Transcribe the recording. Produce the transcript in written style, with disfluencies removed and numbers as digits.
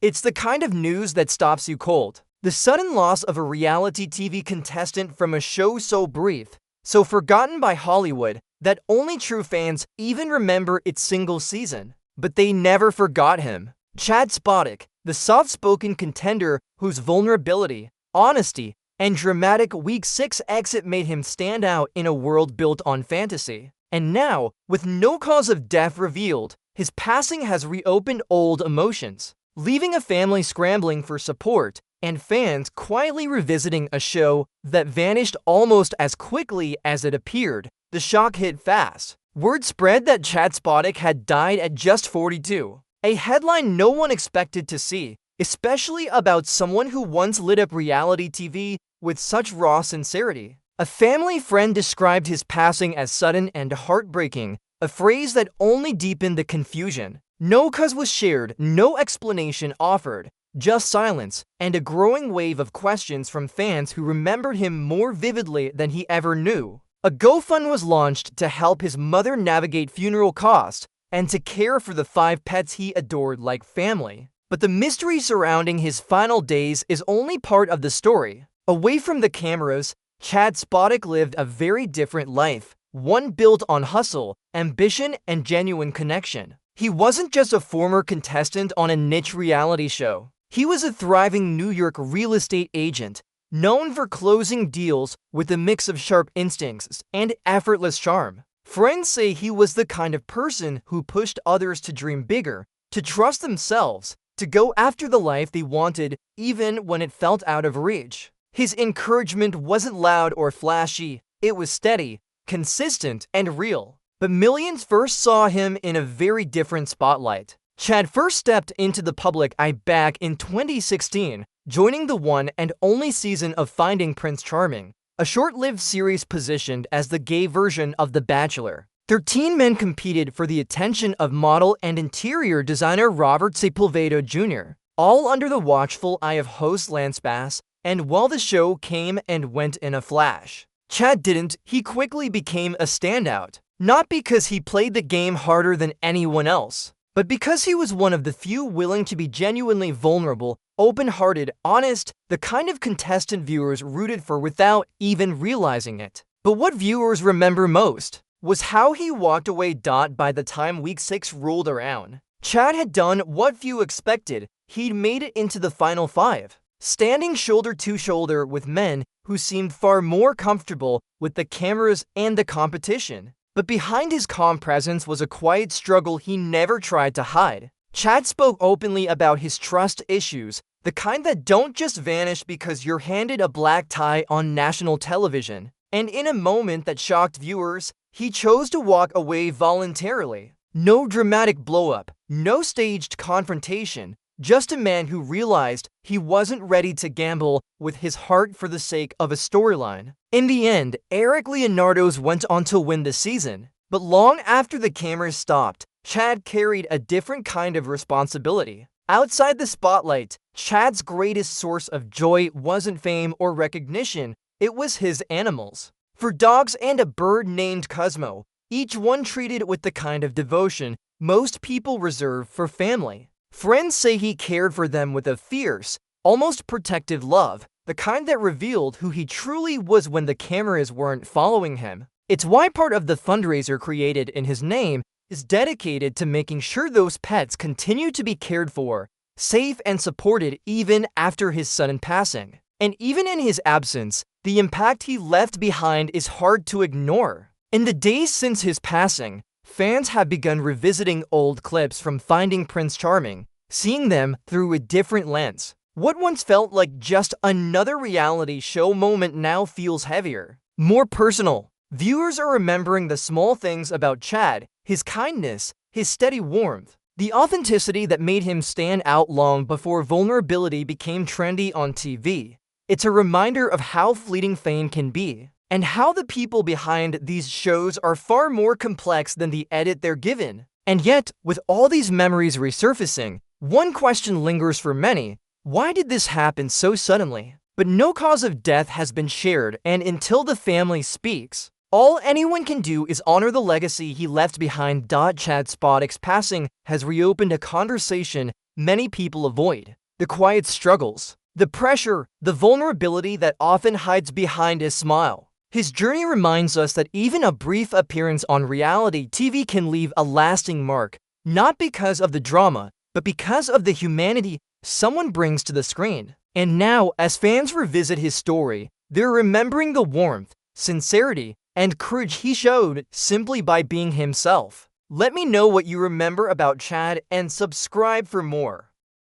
It's the kind of news that stops you cold. The sudden loss of a reality TV contestant from a show so brief, so forgotten by Hollywood, that only true fans even remember its single season. But they never forgot him. Chad Spodick, the soft-spoken contender whose vulnerability, honesty, and dramatic Week 6 exit made him stand out in a world built on fantasy. And now, with no cause of death revealed, his passing has reopened old emotions, leaving a family scrambling for support and fans quietly revisiting a show that vanished almost as quickly as it appeared. The shock hit fast. Word spread that Chad Spodick had died at just 42, a headline no one expected to see, especially about someone who once lit up reality TV with such raw sincerity. A family friend described his passing as sudden and heartbreaking, a phrase that only deepened the confusion. No cause was shared, no explanation offered, just silence, and a growing wave of questions from fans who remembered him more vividly than he ever knew. A GoFund was launched to help his mother navigate funeral costs and to care for the 5 pets he adored like family. But the mystery surrounding his final days is only part of the story. Away from the cameras, Chad Spodick lived a very different life, one built on hustle, ambition, and genuine connection. He wasn't just a former contestant on a niche reality show. He was a thriving New York real estate agent, known for closing deals with a mix of sharp instincts and effortless charm. Friends say he was the kind of person who pushed others to dream bigger, to trust themselves, to go after the life they wanted even when it felt out of reach. His encouragement wasn't loud or flashy, it was steady, consistent, and real. But millions first saw him in a very different spotlight. Chad first stepped into the public eye back in 2016, joining the one and only season of Finding Prince Charming, a short-lived series positioned as the gay version of The Bachelor. 13 men competed for the attention of model and interior designer Robert Sepulveda Jr., all under the watchful eye of host Lance Bass, and while the show came and went in a flash, Chad didn't. He quickly became a standout, not because he played the game harder than anyone else, but because he was one of the few willing to be genuinely vulnerable, open-hearted, honest, the kind of contestant viewers rooted for without even realizing it. But what viewers remember most was how he walked away. By the time Week 6 rolled around, Chad had done what few expected. He'd made it into the final 5, standing shoulder to shoulder with men who seemed far more comfortable with the cameras and the competition. But behind his calm presence was a quiet struggle he never tried to hide. Chad spoke openly about his trust issues, the kind that don't just vanish because you're handed a black tie on national television. And in a moment that shocked viewers, he chose to walk away voluntarily. No dramatic blow-up, no staged confrontation, just a man who realized he wasn't ready to gamble with his heart for the sake of a storyline. In the end, Eric Leonardo's went on to win the season, but long after the cameras stopped, Chad carried a different kind of responsibility. Outside the spotlight, Chad's greatest source of joy wasn't fame or recognition, it was his animals. For dogs and a bird named Cosmo, each one treated with the kind of devotion most people reserve for family. Friends say he cared for them with a fierce, almost protective love, the kind that revealed who he truly was when the cameras weren't following him. It's why part of the fundraiser created in his name is dedicated to making sure those pets continue to be cared for, safe and supported even after his sudden passing. And even in his absence, the impact he left behind is hard to ignore. In the days since his passing, fans have begun revisiting old clips from Finding Prince Charming, seeing them through a different lens. What once felt like just another reality show moment now feels heavier, more personal. Viewers are remembering the small things about Chad, his kindness, his steady warmth, the authenticity that made him stand out long before vulnerability became trendy on TV. It's a reminder of how fleeting fame can be, and how the people behind these shows are far more complex than the edit they're given. And yet, with all these memories resurfacing, one question lingers for many: why did this happen so suddenly? But no cause of death has been shared, and until the family speaks, all anyone can do is honor the legacy he left behind. Chad Spodick's passing has reopened a conversation many people avoid. The quiet struggles, the pressure, the vulnerability that often hides behind his smile. His journey reminds us that even a brief appearance on reality TV can leave a lasting mark, not because of the drama, but because of the humanity someone brings to the screen. And now, as fans revisit his story, they're remembering the warmth, sincerity, and courage he showed simply by being himself. Let me know what you remember about Chad and subscribe for more.